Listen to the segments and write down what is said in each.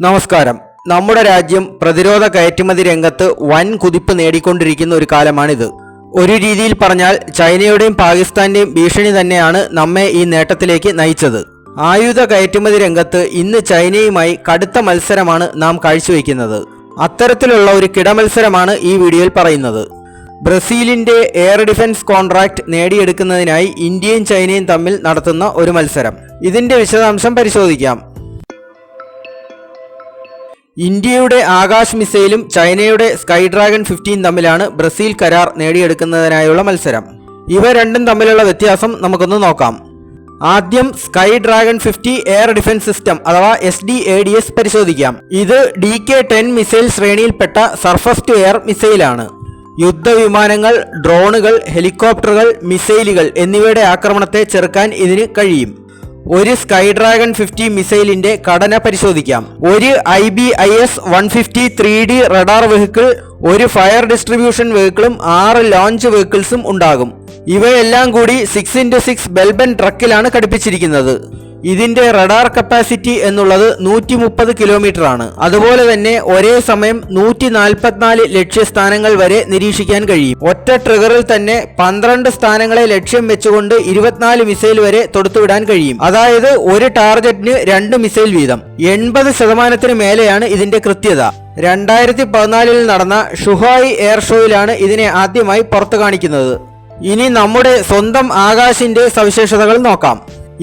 നമസ്കാരം. നമ്മുടെ രാജ്യം പ്രതിരോധ കയറ്റുമതി രംഗത്ത് വൻ കുതിപ്പ് നേടിക്കൊണ്ടിരിക്കുന്ന ഒരു കാലമാണിത്. ഒരു രീതിയിൽ പറഞ്ഞാൽ ചൈനയുടെയും പാകിസ്ഥാന്റെയും ഭീഷണി തന്നെയാണ് നമ്മെ ഈ നേട്ടത്തിലേക്ക് നയിച്ചത്. ആയുധ കയറ്റുമതി രംഗത്ത് ഇന്ന് ചൈനയുമായി കടുത്ത മത്സരമാണ് നാം കാഴ്ചവെക്കുന്നത്. അത്തരത്തിലുള്ള ഒരു കിടമത്സരമാണ് ഈ വീഡിയോയിൽ പറയുന്നത്. ബ്രസീലിന്റെ എയർ ഡിഫൻസ് കോൺട്രാക്ട് നേടിയെടുക്കുന്നതിനായി ഇന്ത്യയും ചൈനയും തമ്മിൽ നടത്തുന്ന ഒരു മത്സരം. ഇതിന്റെ വിശദാംശം പരിശോധിക്കാം. ഇന്ത്യയുടെ ആകാശ് മിസൈലും ചൈനയുടെ സ്കൈ ഡ്രാഗൺ 15 തമ്മിലാണ് ബ്രസീൽ കരാർ നേടിയെടുക്കുന്നതിനായുള്ള മത്സരം. ഇവ രണ്ടും തമ്മിലുള്ള വ്യത്യാസം നമുക്കൊന്ന് നോക്കാം. ആദ്യം sky dragon 50 air defence system അഥവാ SDADS പരിശോധിക്കാം. ഇത് DK-10 മിസൈൽ ശ്രേണിയിൽപ്പെട്ട സർഫസ് ടു എയർ മിസൈലാണ്. യുദ്ധവിമാനങ്ങൾ, ഡ്രോണുകൾ, ഹെലികോപ്റ്ററുകൾ, മിസൈലുകൾ എന്നിവയുടെ ആക്രമണത്തെ ചെറുക്കാൻ ഇതിന് കഴിയും. ഒരു സ്കൈ ഡ്രാഗൺ 50 മിസൈലിന്റെ ഘടന പരിശോധിക്കാം. ഒരു IBIS 150 3D റഡാർ വെഹിക്കിൾ, ഒരു ഫയർ ഡിസ്ട്രിബ്യൂഷൻ വെഹിക്കിളും 6 ലോഞ്ച് വെഹിക്കിൾസും ഉണ്ടാകും. ഇവയെല്ലാം കൂടി 6x6 ബെൽബൻ ട്രക്കിലാണ് ഘടിപ്പിച്ചിരിക്കുന്നത്. ഇതിന്റെ റഡാർ കപ്പാസിറ്റി എന്നുള്ളത് 130 കിലോമീറ്റർ ആണ്. അതുപോലെ തന്നെ ഒരേ സമയം 144 ലക്ഷ്യസ്ഥാനങ്ങൾ വരെ നിരീക്ഷിക്കാൻ കഴിയും. ഒറ്റ ട്രിഗറിൽ തന്നെ 12 സ്ഥാനങ്ങളെ ലക്ഷ്യം വെച്ചുകൊണ്ട് 24 മിസൈൽ വരെ തൊടുത്തുവിടാൻ കഴിയും. അതായത് ഒരു ടാർഗറ്റിന് 2 മിസൈൽ വീതം. 80% മേലെയാണ് ഇതിന്റെ കൃത്യത. 2014 നടന്ന ഷുഹായ് എയർ ഷോയിലാണ് ഇതിനെ ആദ്യമായി പുറത്തു കാണിക്കുന്നത്. ഇനി നമ്മുടെ സ്വന്തം ആകാശിന്റെ സവിശേഷതകൾ നോക്കാം.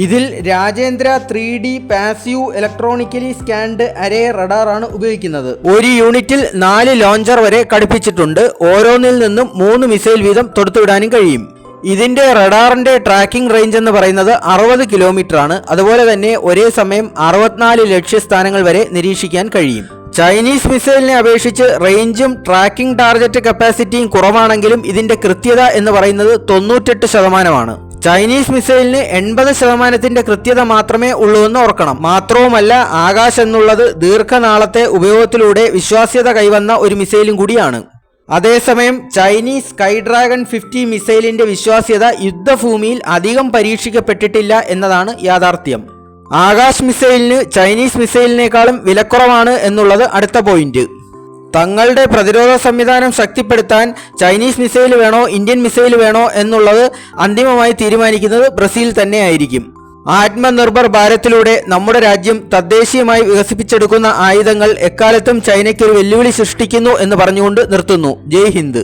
ഇതിൽ Rajendra 3D passive electronically scanned array radar ആണ് ഉപയോഗിക്കുന്നത്. ഒരു യൂണിറ്റിൽ 4 ലോഞ്ചർ വരെ ഘടിപ്പിച്ചിട്ടുണ്ട്. ഓരോന്നിൽ നിന്നും 3 മിസൈൽ വീതം തൊടുത്തുവിടാനും കഴിയും. ഇതിന്റെ റഡാറിന്റെ ട്രാക്കിംഗ് റേഞ്ച് എന്ന് പറയുന്നത് 60 കിലോമീറ്റർ ആണ്. അതുപോലെ തന്നെ ഒരേ സമയം 64 ലക്ഷ്യസ്ഥാനങ്ങൾ വരെ നിരീക്ഷിക്കാൻ കഴിയും. ചൈനീസ് മിസൈലിനെ അപേക്ഷിച്ച് റേഞ്ചും ട്രാക്കിംഗ് ടാർഗറ്റ് കപ്പാസിറ്റിയും കുറവാണെങ്കിലും ഇതിന്റെ കൃത്യത എന്ന് പറയുന്നത് 98%. ചൈനീസ് മിസൈലിന് 80% കൃത്യത മാത്രമേ ഉള്ളൂ എന്ന് ഓർക്കണം. മാത്രവുമല്ല, ആകാശ് എന്നുള്ളത് ദീർഘനാളത്തെ ഉപയോഗത്തിലൂടെ വിശ്വാസ്യത കൈവന്ന ഒരു മിസൈലും കൂടിയാണ്. അതേസമയം ചൈനീസ് സ്കൈ ഡ്രാഗൺ 50 മിസൈലിന്റെ വിശ്വാസ്യത യുദ്ധഭൂമിയിൽ അധികം പരീക്ഷിക്കപ്പെട്ടിട്ടില്ല എന്നതാണ് യാഥാർത്ഥ്യം. ആകാശ് മിസൈലിന് ചൈനീസ് മിസൈലിനേക്കാളും വിലക്കുറവാണ് എന്നുള്ളത് അടുത്ത പോയിന്റ്. തങ്ങളുടെ പ്രതിരോധ സംവിധാനം ശക്തിപ്പെടുത്താൻ ചൈനീസ് മിസൈൽ വേണോ ഇന്ത്യൻ മിസൈൽ വേണോ എന്നുള്ളത് അന്തിമമായി തീരുമാനിക്കുന്നത് ബ്രസീൽ തന്നെയായിരിക്കും. ആത്മനിർഭർ ഭാരതിലൂടെ നമ്മുടെ രാജ്യം തദ്ദേശീയമായി വികസിപ്പിച്ചെടുക്കുന്ന ആയുധങ്ങൾ എക്കാലത്തും ചൈനയ്ക്കൊരു വെല്ലുവിളി സൃഷ്ടിക്കുന്നു എന്ന് പറഞ്ഞുകൊണ്ട് നിർത്തുന്നു. ജയ് ഹിന്ദ്.